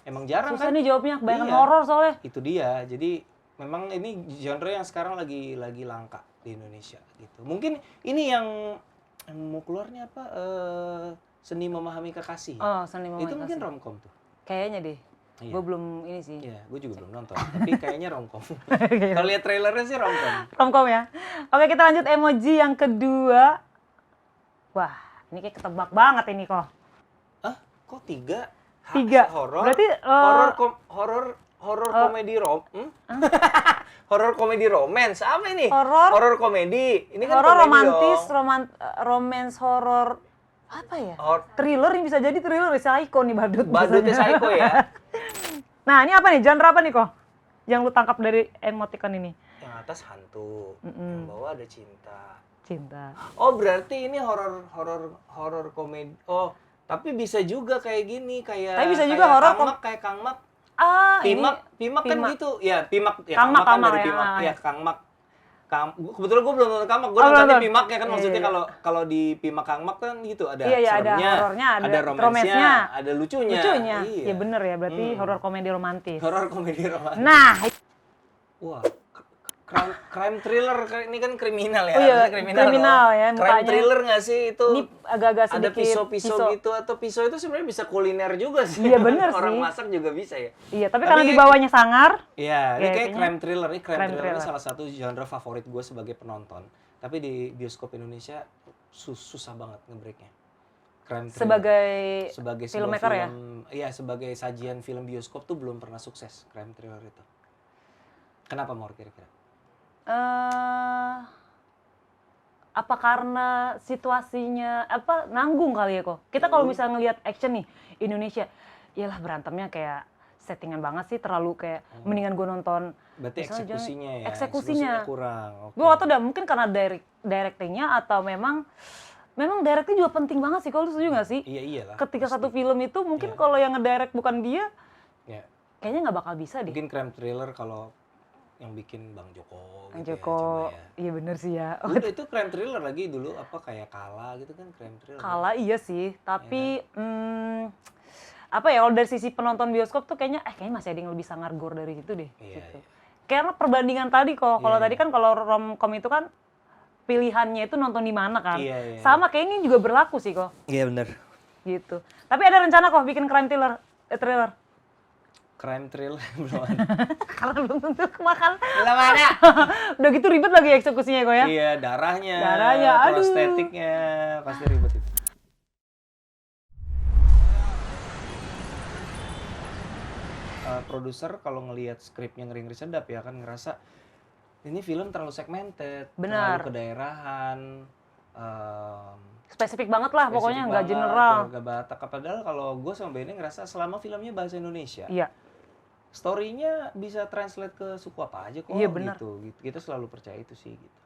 Emang jarang Susah kan? nih jawabnya, kebanyakan Iya. horor soalnya. Itu dia. Jadi memang ini genre yang sekarang lagi langka di Indonesia gitu. Mungkin ini yang mau keluarnya apa? Seni Memahami Kekasih. Oh, Seni Memahami Itu mungkin Kekasih. romcom tuh. Kayaknya deh. Iya. Gue belum ini sih. Iya, gue juga belum nonton. Tapi kayaknya romcom. Kalau lihat trailernya sih romcom. Romcom ya. Oke, kita lanjut emoji yang kedua. Wah, ini kayak ketebak banget ini kok. Ah, kok tiga? Tiga. Horor. Berarti, horor horor komedi horor komedi romance. Apa ini? Horor komedi. Ini kan horor komedi romantis, dong. romance horor apa ya? Hor- Thriller ini bisa jadi thriller psycho nih badut. Badutnya biasanya. psycho ya. Nah, ini apa nih? Genre apa nih kok? Yang lu tangkap dari emoticon ini? Yang atas hantu, yang bawah ada cinta. Cinta. Oh, berarti ini horor komedi. Oh, tapi bisa juga kayak gini, kayak Tapi bisa juga kayak horor kayak Kangmak. Ah, Pimak kan gitu. Ya, Pimak ya Kangmak, kan Kangmak dari ya. Pimak. Ah, Ya, Kangmak. Kebetulan gue belum nonton Kangmak, gue Oh, nonton belum. Pimak ya kan, Iya, maksudnya iya. kalau di Pimak Kangmak kan gitu ada Iya, ada seremnya, horornya, ada romansnya, romance-nya. ada lucunya. lucunya. Iya. Ya bener ya, berarti horor komedi romantis. Horor komedi romantis. Nah, Wah, crime thriller ini kan kriminal ya. Oh iya, harusnya kriminal dong. ya, Crime mukanya. thriller nggak sih itu? ini agak-agak Ada sedikit pisau-pisau gitu, atau pisau itu sebenarnya bisa kuliner juga sih. Iya, bener Orang sih. masak juga bisa ya. Iya, tapi Tapi karena di kayak- bawahnya sangar, Iya, ini kayak kayaknya crime thriller. Ini crime thriller ini thriller. salah satu genre favorit gue sebagai penonton. Tapi di bioskop Indonesia susah banget ngebreaknya. Crime thriller. sebagai sebuah filmmaker ya? Iya, sebagai sajian film bioskop tuh belum pernah sukses crime thriller itu. Kenapa Mor kira-kira? Apa karena situasinya nanggung kali ya kok. Kita kalau misalnya ngelihat action nih Indonesia, iyalah berantemnya kayak settingan banget sih, terlalu kayak mendingan gue nonton. Berarti misalnya eksekusinya ya. Eksekusinya kurang. Oke. Gue atau udah mungkin karena directingnya atau memang directing juga penting banget sih. Kalau lu setuju nggak sih? Iya iyalah. Ketika pasti. satu film itu mungkin Iya. kalau yang ngedirect bukan dia, Ya, kayaknya nggak bakal bisa deh. mungkin crime thriller kalau yang bikin Bang Joko Bang gitu Joko, ya, coba ya. iya bener sih ya. Itu crime thriller lagi dulu apa kayak Kala gitu kan crime thriller. Kala iya sih, tapi apa ya, kalau dari sisi penonton bioskop tuh kayaknya masih ada yang lebih sangar gore dari situ deh. Iya, Gitu. iya. Karena perbandingan tadi kok, kalau Iya. tadi kan kalau romcom itu kan pilihannya itu nonton di mana kan. Iya, iya, Sama kayak ini juga berlaku sih kok, Iya bener. gitu. Tapi ada rencana kok bikin crime thriller. Crime thriller belum ada. Karena belum tentu kemakan. Belum ada. Udah gitu ribet lagi eksekusinya kok ya. Iya, darahnya, Aduh. prostetiknya pasti ribet itu. Produser kalau ngelihat skripnya ngeri-ngeri sedap ya kan ngerasa ini film terlalu segmented, Benar. terlalu kedaerahan, Spesifik banget lah pokoknya, nggak spesifik banget, general. keluarga Batak. Padahal kalau gue sama Benny ngerasa selama filmnya bahasa Indonesia, Iya. story-nya bisa translate ke suku apa aja kok. Iya, benar. Gitu. Kita selalu percaya itu sih gitu.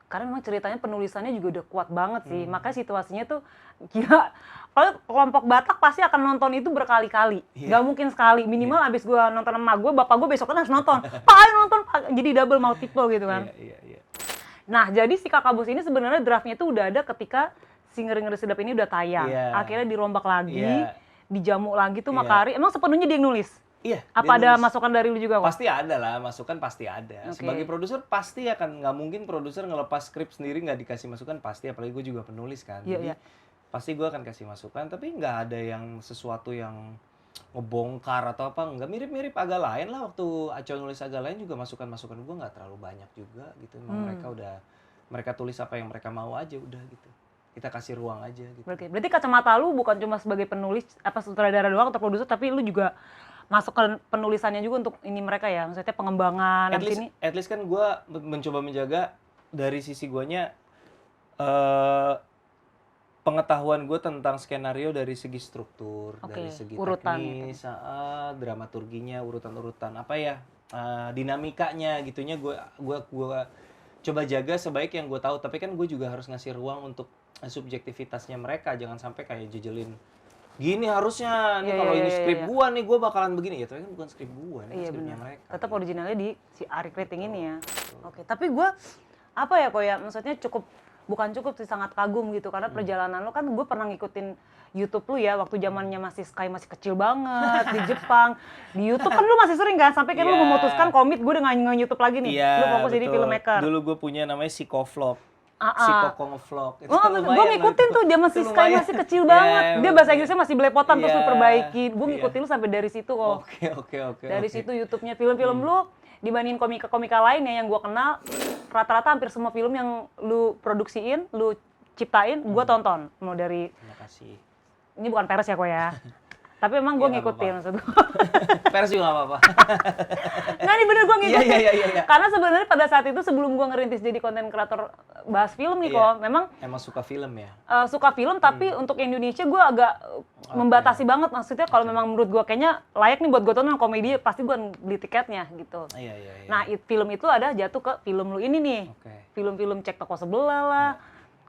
Karena memang ceritanya penulisannya juga udah kuat banget sih. Hmm. Makanya situasinya tuh gila. Kalau kelompok Batak pasti akan nonton itu berkali-kali. Iya. Nggak mungkin sekali. Minimal abis gue nonton sama gue, bapak gue besoknya harus nonton. Pak, ayo nonton, Pak. Jadi double multiple gitu kan. Iya. Nah, jadi si Kakak Bos ini sebenarnya draftnya tuh udah ada ketika si Ngeri-Ngeri Sedap ini udah tayang. Iya. Akhirnya dirombak lagi, Iya. dijamu lagi tuh Iya. Makari. Emang sepenuhnya dia yang nulis? Iya. Apa dia ada nulis. masukan dari lu juga kok? Pasti ada lah, masukan pasti ada. Oke. Sebagai produser pasti akan, nggak mungkin produser ngelepas skrip sendiri nggak dikasih masukan, pasti. Apalagi gue juga penulis kan. Iya, Jadi iya. pasti gue akan kasih masukan, tapi nggak ada yang sesuatu yang ngebongkar atau apa. Nggak, mirip-mirip agak lain lah. Waktu Aco nulis agak lain juga masukan-masukan gue nggak terlalu banyak juga gitu. Memang mereka tulis apa yang mereka mau aja udah gitu. Kita kasih ruang aja gitu. Berarti kacamata lu bukan cuma sebagai penulis, sutradara doang atau produser, tapi lu juga masuk ke penulisannya juga untuk ini mereka ya, maksudnya pengembangan sini. At least kan gue mencoba menjaga dari sisi guanya pengetahuan gue tentang skenario dari segi struktur, Oke, dari segi urutan teknis, dramaturginya, urutan-urutan apa ya, dinamikanya gitunya gue coba jaga sebaik yang gue tahu. Tapi kan gue juga harus ngasih ruang untuk subjektivitasnya mereka, jangan sampai kayak jejelin gini harusnya nih, Iya, kalau iya, ini iya, skrip iya. gua nih gua bakalan begini ya, tapi kan bukan skrip gua, ini Iya skripnya benar. mereka. Tetap originalnya di si Ari Kriting ini ya. Betul. Oke, tapi gue apa ya kok ya, maksudnya bukan cukup sih, sangat kagum gitu karena perjalanan lo kan, gue pernah ngikutin YouTube lu ya waktu zamannya masih Sky masih kecil banget di Jepang. Di YouTube kan lu masih sering kan, sampai kan lu Iya. memutuskan komit gue dengan nge-YouTube lagi nih. Iya, Lu fokus jadi betul. filmmaker. Dulu gue punya namanya Psikovlog. Ah, ah. Psikokongvlog. Itu Oh, lumayan gue ngikutin lah. tuh zaman si Itu Sky lumayan. masih kecil Iya, banget. Dia bahasa betul. Inggrisnya masih belepotan terus lu Iya, perbaikin. Gue iya. ngikutin lu sampai dari situ kok. Oke. Dari situ YouTube-nya, film-film lu dibandingin komika-komika lain ya yang gue kenal, rata-rata hampir semua film yang lu produksiin, lu ciptain, gue tonton. Mau dari, Terima kasih. ini bukan peres ya kok ya. Tapi emang gue Ya, nggak ngikutin apa-apa. maksud gue. Pers juga nggak apa-apa. Nggak nih bener gue ngikutin. Iya. Karena sebenarnya pada saat itu sebelum gue ngerintis jadi konten kreator bahas film nih Iya. kok, memang Emang suka film ya? suka film tapi untuk Indonesia gue agak membatasi banget. Maksudnya kalau memang menurut gue kayaknya layak nih buat gue tonton komedi, pasti gue beli tiketnya gitu. Iya. Nah film itu ada jatuh ke film lu ini nih. Oke. Film-film Cek Toko Sebelah lah,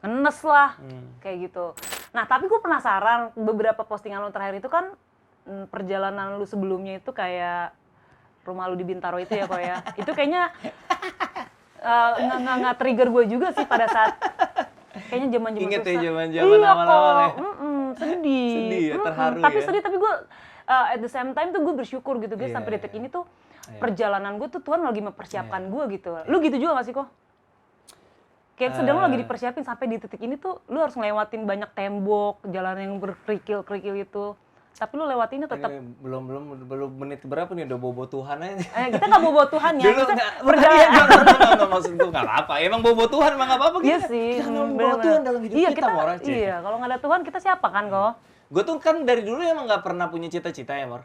Ngenes lah, kayak gitu. Nah tapi gue penasaran, beberapa postingan lu terakhir itu kan perjalanan lu sebelumnya itu kayak rumah lu di Bintaro itu ya kok ya. Itu kayaknya nggak trigger gue juga sih pada saat kayaknya zaman-zaman Ingat susah. ya zaman-zaman Iya awal-awal ya? kok, sedih. Sedih ya, terharu tapi ya? sedih, tapi gue at the same time tuh gue bersyukur gitu guys, Iya, sampai detik iya. ini tuh Iya. perjalanan gue tuh Tuhan lagi mempersiapkan gue gitu. Lu gitu juga gak sih kok? Kayak sedang lu lagi dipersiapin sampai di titik ini tuh lu harus ngelewatin banyak tembok, jalan yang berkerikil-kerikil itu. Tapi lu lewatinnya tetap. Ini belum menit berapa nih udah bobo Tuhan aja. Kita nggak bawa Tuhan ya. Dulu Maksudnya nggak, nggak, maksud gue nggak apa. Emang bobo Tuhan emang nggak apa-apa Iya kita. sih. Kita nggak bawa bener-bener. Tuhan dalam hidup Iya, kita, Mor. Aceh. Iya, kalau nggak ada Tuhan kita siapa kan kok? Gue tuh kan dari dulu emang nggak pernah punya cita-cita ya, Mor.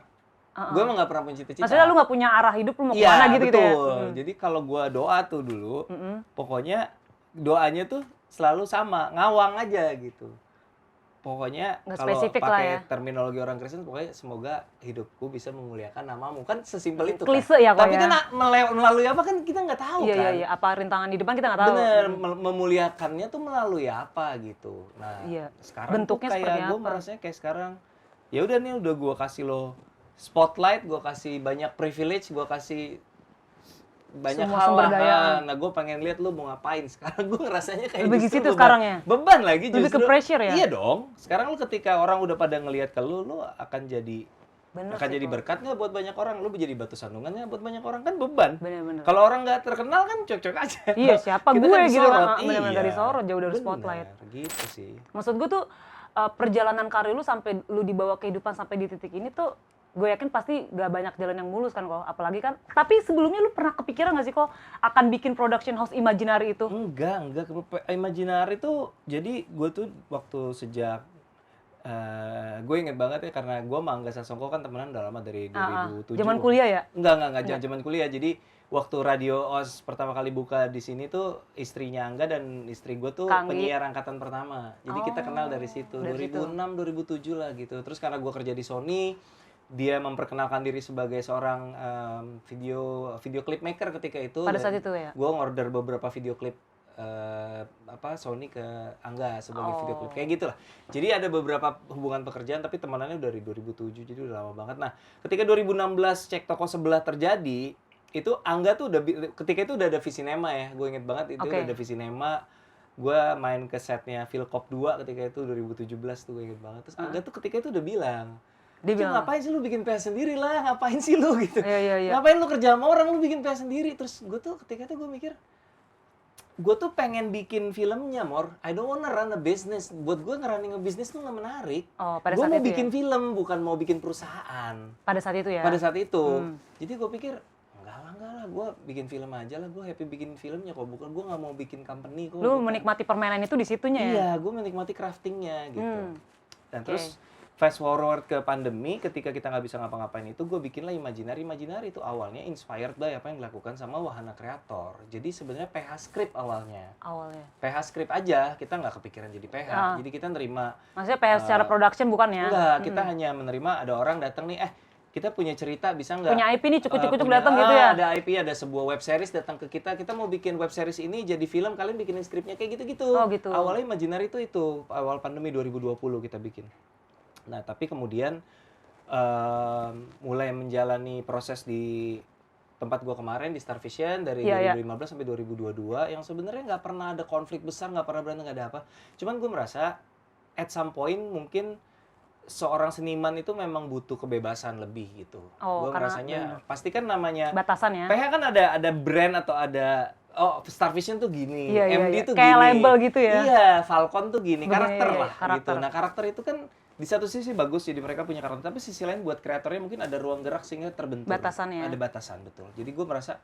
Gue emang nggak pernah punya cita-cita. Maksudnya lu nggak punya arah hidup, lu mau Iya, kemana gitu ya? betul. Jadi kalau gue doa tuh dulu, pokoknya doanya tuh selalu sama, ngawang aja gitu. Pokoknya Nggak kalau spesifik lah ya. pakai terminologi orang Kristen, pokoknya semoga hidupku bisa memuliakan namamu. Kan sesimpel itu Klise kan. ya kok Tapi ya. kan melalui apa kan kita nggak tahu Iya, kan. iya. Apa rintangan di depan kita nggak tahu. Bener, memuliakannya tuh melalui apa gitu. Nah, Iya. sekarang Bentuknya tuh seperti kayak gue apa? merasanya kayak sekarang, ya udah nih udah gue kasih lo spotlight, gue kasih banyak privilege, gue kasih banyak Semua hal sumber lah. daya. Nah, gue pengen lihat lu mau ngapain. Sekarang gue ngerasanya kayak Lebih justru gitu sekarang ya? Beban lagi Lebih justru. ke pressure ya? Iya dong. Sekarang lu ketika orang udah pada ngelihat ke lu akan jadi Bener akan sih, jadi Ko. berkat nggak buat banyak orang. Lu jadi batu sandungannya buat banyak orang, kan beban. Bener-bener. Kalau orang nggak terkenal kan cocok aja. Iya, siapa Kita gue kan gitu. disorot. Bener-bener Iya. nggak disorot, jauh dari Bener, spotlight. gitu sih. Maksud gue tuh perjalanan karir lu sampai lu dibawa kehidupan sampai di titik ini tuh gue yakin pasti gak banyak jalan yang mulus kan kok, apalagi kan. Tapi sebelumnya lu pernah kepikiran gak sih kok akan bikin production house Imaginary itu? Enggak. Imaginary tuh, jadi gue tuh waktu sejak, gue inget banget ya karena gue sama Angga Sasongko kan temenan udah lama dari 2007. Zaman kuliah ya? Enggak, zaman kuliah. Jadi waktu Radio OS pertama kali buka di sini tuh istrinya Angga dan istri gue tuh Kang I. penyiar angkatan pertama. Jadi kita kenal dari situ, dari 2006, 2007 lah gitu. Terus karena gue kerja di Sony, dia memperkenalkan diri sebagai seorang video clip maker ketika itu. Pada saat itu ya? Gue ngorder beberapa video klip Sony ke Angga sebagai video klip kayak gitulah. Jadi ada beberapa hubungan pekerjaan tapi temanannya dari 2007, jadi udah lama banget. Nah, ketika 2016 Cek Toko Sebelah terjadi, itu Angga tuh ketika itu udah ada Visinema ya. Gue inget banget itu udah ada Visinema. Gue main ke setnya Philcop 2 ketika itu 2017 tuh, gue inget banget. Terus Angga tuh ketika itu udah bilang, Dia bilang, ngapain sih lu bikin PH sendiri lah, ngapain sih lu gitu. Iya. Ngapain lu kerja sama orang, lu bikin PH sendiri. Terus gue tuh ketika itu gue mikir, gue tuh pengen bikin filmnya, Mor. I don't wanna run a business. Buat gue ngerunning a business tuh gak menarik. Oh, pada Gue saat mau itu bikin ya? film, bukan mau bikin perusahaan. Pada saat itu ya? Pada saat itu. Jadi gue pikir, enggak lah, gue bikin film aja lah. Gue happy bikin filmnya kok. Bukan, gue gak mau bikin company kok. Lu Bukan. menikmati permainan itu di situnya ya? Iya, gue menikmati craftingnya gitu. Dan Oke. terus fast forward ke pandemi, ketika kita nggak bisa ngapa-ngapain itu, gue bikinlah Imaginary. Imaginary itu awalnya inspired by apa yang dilakukan sama Wahana Kreator. Jadi sebenarnya PH script awalnya. PH script aja, kita nggak kepikiran jadi PH. Jadi kita nerima. Maksudnya PS secara production bukan ya? Enggak, kita hanya menerima ada orang datang nih, kita punya cerita bisa nggak? Punya IP nih, cukup-cukup Punya- datang gitu ya? Ada IP, ada sebuah web series datang ke kita mau bikin web series ini jadi film, kalian bikinin skripnya kayak gitu-gitu. Oh, gitu. Awalnya Imaginary itu awal pandemi 2020 kita bikin. Nah, tapi kemudian mulai menjalani proses di tempat gua kemarin di Star Vision dari 2015 sampai 2022 yang sebenarnya nggak pernah ada konflik besar, nggak pernah berantem, nggak ada apa. Cuman gue merasa at some point mungkin seorang seniman itu memang butuh kebebasan lebih gitu. Oh, Gue karena ngerasanya pasti kan namanya Batasan ya? PH kan ada brand atau ada Star Vision tuh gini, Iya, MD iya. tuh Kayak gini. label gitu ya? Iya, Falcon tuh gini, Begini, karakter iya, lah karakter. gitu. Nah, karakter itu kan di satu sisi bagus jadi mereka punya karakter, tapi sisi lain buat kreatornya mungkin ada ruang gerak sehingga terbentur. Batasannya. Ada batasan, betul. Jadi gue merasa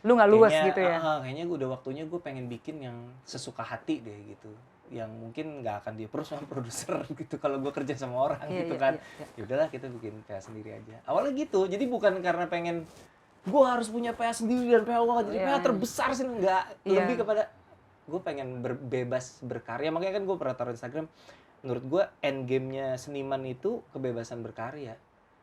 Lu nggak luas kayaknya, gitu ya? kayaknya udah waktunya gue pengen bikin yang sesuka hati deh gitu. yang mungkin nggak akan di-approve sama produser gitu kalau gue kerja sama orang Iya, gitu iya, kan. iya, iya. Ya udahlah kita bikin PH sendiri aja. Awalnya gitu. Jadi bukan karena pengen gue harus punya PH sendiri dan PH wah jadi Iya. PH terbesar sih, enggak. Iya. Lebih kepada gue pengen bebas berkarya. Makanya kan gue pernah taruh Instagram, menurut gue end game-nya seniman itu kebebasan berkarya.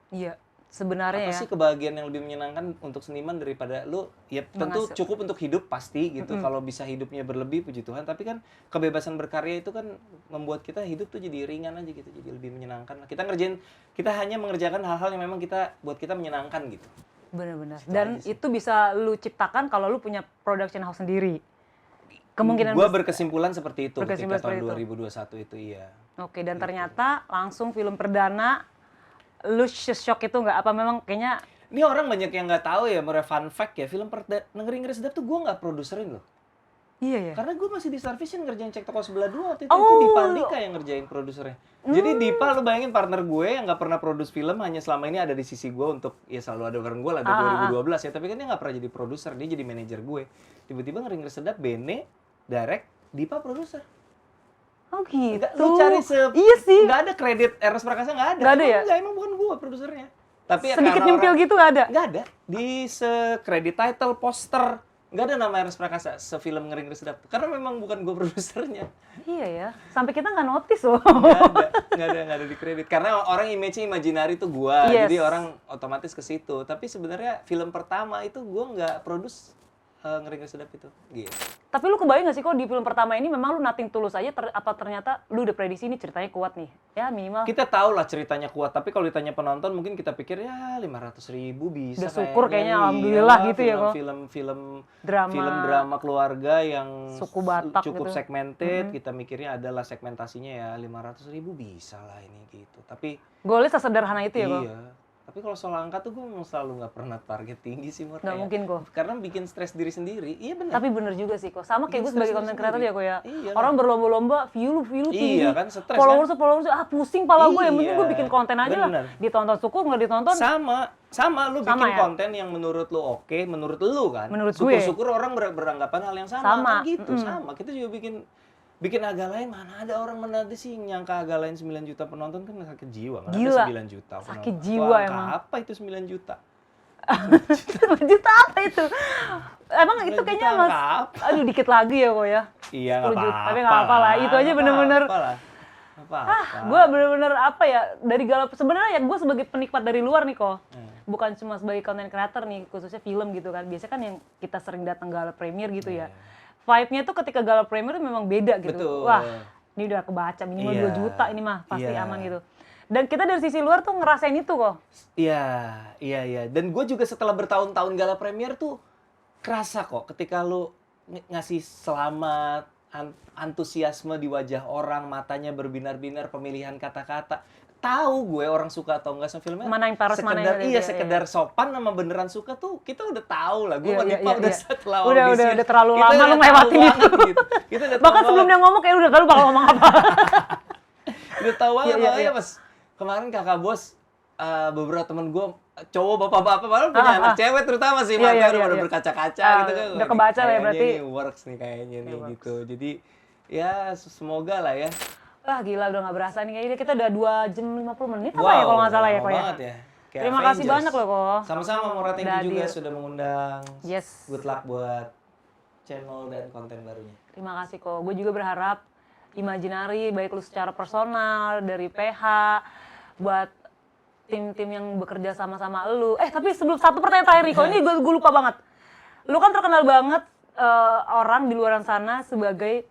Iya, sebenarnya Apa ya. sih kebahagiaan yang lebih menyenangkan untuk seniman daripada lu ya tentu Menghasil- cukup untuk hidup pasti gitu. Kalau bisa hidupnya berlebih puji Tuhan, tapi kan kebebasan berkarya itu kan membuat kita hidup tuh jadi ringan aja gitu, jadi lebih menyenangkan. Kita hanya mengerjakan hal-hal yang memang buat kita menyenangkan gitu. Benar-benar. Itu Dan aja sih. itu bisa lu ciptakan kalau lu punya production house sendiri. Kemungkinan Gua berkesimpulan seperti itu Berkesimpulan ketika tahun seperti 2021 itu iya. Oke, dan ternyata langsung film perdana lu shock itu nggak apa memang kayaknya Ini orang banyak yang nggak tahu ya, mereka fun fact ya, film Negeri Inggris Sedap tuh gua nggak produserin loh. iya ya. Karena gue masih di Star Vision ngerjain Cek Toko Sebelah 2 waktu itu. Oh. Itu Dipa Andika yang ngerjain produsernya. Jadi Dipa, lu bayangin partner gue yang nggak pernah produce film, hanya selama ini ada di sisi gue untuk, ya selalu ada bareng gue lah dari 2012 ya. Tapi kan dia nggak pernah jadi produser, dia jadi manajer gue. Tiba-tiba Ngeri Ngeri Sedap, Bene, direct, Dipa produser. Oh gitu. Nggak, lu cari Iya sih. nggak ada kredit Ernest Prakasa, nggak ada. Nggak ada ya? Nggak, emang bukan gue produsernya. Tapi ya Sedikit karena nyempil orang- gitu nggak ada. Nggak ada. Di kredit title, poster, nggak ada nama Ernest Prakasa sefilm Ngeri Ngeri Sedap. Karena memang bukan gue produsernya. Iya ya. Sampai kita nggak notice loh. Nggak ada di kredit. Karena orang image-nya imaginary itu gua, Yes. jadi orang otomatis ke situ. Tapi sebenarnya film pertama itu gua nggak produce Ngeri Ngeri Sedap itu. Gitu. Tapi lu kebayang gak sih kok di film pertama ini memang lu nothing tulus aja apa ternyata lu udah prediksi ini ceritanya kuat nih. Ya minimal. Kita tahu lah ceritanya kuat, tapi kalau ditanya penonton mungkin kita pikir ya 500.000 bisa. Udah syukur kayaknya, Iya, alhamdulillah gitu ya, kok. Film Drama. drama keluarga yang Suku Batak cukup gitu. segmented. Kita mikirnya adalah segmentasinya ya 500.000 bisa lah ini gitu. Tapi Goalnya sesederhana itu ya kok. iya. Tapi kalau soal angka tuh gue memang selalu nggak pernah target tinggi sih, Mur. Nggak Kayak- mungkin kok. Karena bikin stres diri sendiri. Iya benar. Tapi bener juga sih kok. Sama kayak gue sebagai content creator ya kok ya. Iya Orang berlomba-lomba view lu tinggi. Iya kan, stres Followers pusing pala gue. Yang penting Iya, gue bikin konten aja bener. lah. Ditonton syukur nggak ditonton. Sama lu Sama bikin ya? konten yang menurut lu oke, menurut lu kan. Menurut gue. Syukur-syukur orang beranggapan hal yang sama. Sama, Kan gitu, sama. Kita juga bikin agak lain, mana ada orang menanti sih nyangka agak lain 9 juta penonton, kan sakit jiwa. Nggak Gila. ada 9 juta penonton. Sakit jiwa Angka emang. apa itu 9 juta? 9 juta apa itu? Emang itu 9 kayaknya juta mas, angka apa? aduh dikit lagi ya kok ya. Iya, 10 nggak juta. apa-apa. Tapi nggak apa-apa lah. Itu aja Nggak bener-bener. apa-apa lah. Nggak apa-apa. Gue bener-bener apa ya, dari galap, sebenarnya ya gue sebagai penikmat dari luar nih kok. Bukan cuma sebagai content creator nih, khususnya film gitu kan. Biasanya kan yang kita sering datang gala premier gitu ya. Vibe-nya tuh ketika gala premier memang beda gitu. Betul. Wah, ini udah kebaca minimal Iya. 2 juta ini mah pasti Iya. aman gitu. Dan kita dari sisi luar tuh ngerasain itu kok. Iya. Dan gue juga setelah bertahun-tahun gala premier tuh kerasa kok ketika lu ngasih selamat, antusiasme di wajah orang, matanya berbinar-binar, pemilihan kata-kata. Tahu gue orang suka atau enggak sama filmnya. Mana yang paras, mana yang Iya, iya, sekedar sopan sama beneran suka tuh kita udah tahu lah. Gue Iya, sama iya, Dipa iya, udah iya. setelah Udah audition, terlalu kita lama udah lu tahu ngelewatin banget itu. gitu. Kita udah tahu Bahkan sebelum banget. dia ngomong kayak udah tahu bakal ngomong apa. Udah tahu banget, Iya, iya, makanya iya. pas kemarin kakak bos, beberapa temen gue cowok bapak-bapak malah punya anak cewek terutama sih, Iya, matanya iya, udah pada iya. berkaca-kaca Ah, gitu kan. udah kebaca lah ya Kayaknya berarti. Ini works nih kayaknya nih works. gitu. Jadi ya semoga lah ya. Wah gila udah gak berasa nih, kayaknya kita udah 2 jam 50 menit apa ya kalau nggak salah ya lama kok ya. banget ya. Kayak Terima kasih Avengers. banyak loh kok. Sama-sama Mora, thank Udah you juga hadir. sudah mengundang. Yes. Good luck buat channel dan konten barunya. Terima kasih kok. Gue juga berharap Imaginary, baik lu secara personal, dari PH, buat tim-tim yang bekerja sama-sama lu. Tapi sebelum satu pertanyaan terakhir Riko, ini gue lupa banget. Lu kan terkenal banget orang di luar sana sebagai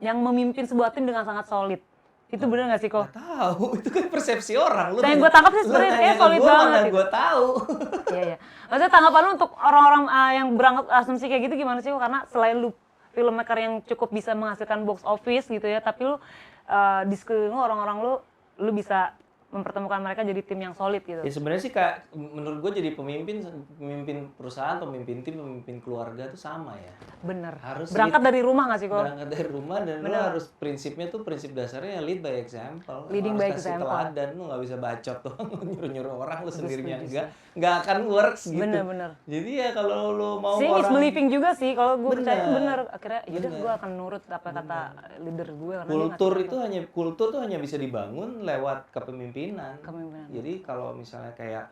yang memimpin sebuah tim dengan sangat solid. Itu bener gak sih kok? Gak tahu, itu kan persepsi orang. Dan yang gue tangkap sih sebenarnya solid banget gitu. Gue tahu. Iya. Maksudnya tanggapan lu untuk orang-orang yang berangkat asumsi kayak gitu gimana sih kok? Karena selain lu filmmaker yang cukup bisa menghasilkan box office gitu ya, tapi lu di sekeliling lu orang-orang lu bisa mempertemukan mereka jadi tim yang solid gitu. Ya sebenarnya sih Kak, menurut gue jadi pemimpin perusahaan, pemimpin tim, pemimpin keluarga tuh sama ya. Bener. Harus Berangkat dari rumah nggak sih kok? berangkat dari rumah dan lo harus prinsipnya tuh prinsip dasarnya ya lead by example. Lo Leading harus by kasih example. teladan, lo nggak bisa bacot tuh nyuruh-nyuruh orang lo sendirinya nggak akan works gitu. Bener. Jadi ya kalau lo mau Seeing is orang believing juga sih, kalau gue percaya Bener. bener. Akhirnya yaudah Bener. gue akan nurut apa kata leader gue. karena dia kultur ngasih kultur tuh hanya bisa dibangun lewat kepemimpinan. Kepemimpinan. Jadi kalau misalnya kayak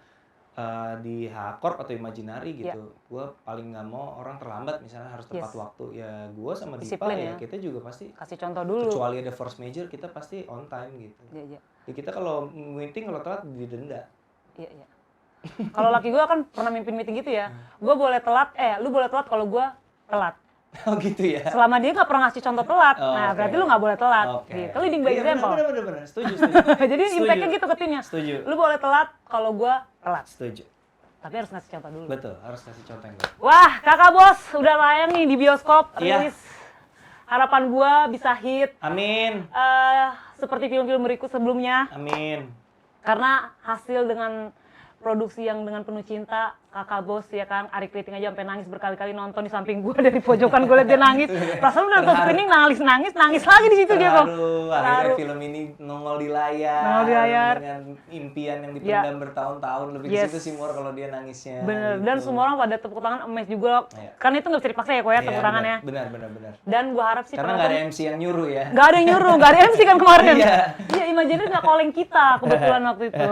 di H-Corp atau Imaginary Iya. gitu, gue paling nggak mau orang terlambat misalnya harus tepat Yes. waktu. Ya gue sama Dipa Disiplin ya ya. kita juga pasti kasih contoh dulu. kecuali ada force major kita pasti on time gitu. Iya. Ya kita kalau meeting kalau telat didenda. Iya. Kalau laki gue kan pernah mimpin meeting gitu ya, gue boleh telat, lu boleh telat kalau gue telat. Oh gitu ya. Selama dia nggak pernah ngasih contoh telat, Oh, nah oke. berarti lu nggak boleh telat. Oke. Gitu. Leading by Iya, example. bener. Setuju. Jadi Setuju. impact-nya gitu ke timnya. Setuju. Lu boleh telat kalau gue telat, Setuju. tapi harus ngasih contoh dulu. Betul, harus kasih contoh yang baik. Wah, Kakak Bos udah tayang nih di bioskop, Iya. rilis. Harapan gua bisa hit Amin. seperti film-film berikut sebelumnya, Amin. karena hasil dengan produksi yang dengan penuh cinta. Kakak Bos ya kan, Ari Kriting aja sampai nangis berkali-kali nonton di samping gua, dari pojokan gua liat dia nangis. Perasaan lu nonton Terharu. screening nangis lagi di situ dia kok. Akhirnya film ini nongol di layar. Nongol di layar. Dengan impian yang dipendam bertahun-tahun. Lebih Yes. ke situ sih Mor kalau dia nangisnya. Bener, gitu. dan semua orang pada tepuk tangan, amazed juga. Iya. Kan itu nggak bisa dipaksa ya kok ya, Iya, tepuk tangannya. Benar. Dan gua harap sih Karena nggak ada MC yang nyuruh ya. Gak ada yang nyuruh, gak ada MC kan kemarin. Iya. Iya, Imaginary gak calling kita kebetulan waktu itu.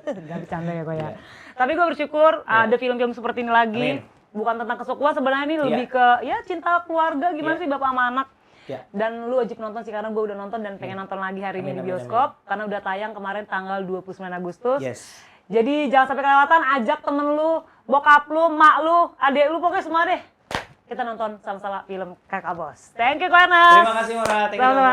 Gak bercanda ya kok ya. Tapi gue bersyukur ada film-film seperti ini lagi. Amin. Bukan tentang kesukuan sebenarnya, ini lebih ke ya cinta keluarga, gimana Iya. sih bapak sama anak. Ya. Dan lu wajib nonton sih, karena gue udah nonton dan pengen nonton lagi hari ini di Amin. bioskop. Karena udah tayang kemarin tanggal 29 Agustus. Yes. Jadi jangan sampai kelewatan, ajak temen lu, bokap lu, mak lu, adek lu, pokoknya semua deh. Kita nonton sama-sama film Kakak Bos. Thank you, Ko Ernest. Terima kasih Mora. Thank you Sama-sama. so much.